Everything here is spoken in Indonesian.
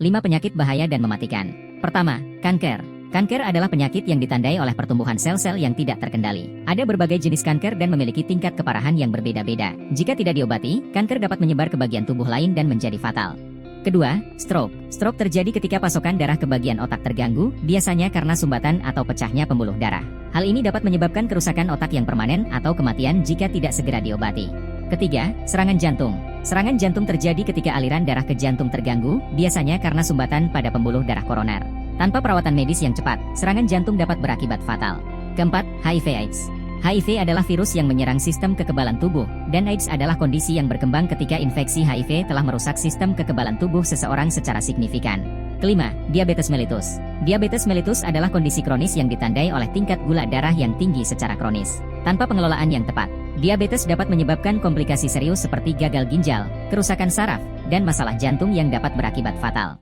5 penyakit bahaya dan mematikan. Pertama, kanker. Kanker adalah penyakit yang ditandai oleh pertumbuhan sel-sel yang tidak terkendali. Ada berbagai jenis kanker dan memiliki tingkat keparahan yang berbeda-beda. Jika tidak diobati, kanker dapat menyebar ke bagian tubuh lain dan menjadi fatal. Kedua, stroke. Stroke terjadi ketika pasokan darah ke bagian otak terganggu, biasanya karena sumbatan atau pecahnya pembuluh darah. Hal ini dapat menyebabkan kerusakan otak yang permanen atau kematian jika tidak segera diobati. Ketiga, serangan jantung. Serangan jantung terjadi ketika aliran darah ke jantung terganggu, biasanya karena sumbatan pada pembuluh darah koroner. Tanpa perawatan medis yang cepat, serangan jantung dapat berakibat fatal. Keempat, HIV/AIDS. HIV adalah virus yang menyerang sistem kekebalan tubuh, dan AIDS adalah kondisi yang berkembang ketika infeksi HIV telah merusak sistem kekebalan tubuh seseorang secara signifikan. Kelima, diabetes mellitus. Diabetes mellitus adalah kondisi kronis yang ditandai oleh tingkat gula darah yang tinggi secara kronis. Tanpa pengelolaan yang tepat, diabetes dapat menyebabkan komplikasi serius seperti gagal ginjal, kerusakan saraf, dan masalah jantung yang dapat berakibat fatal.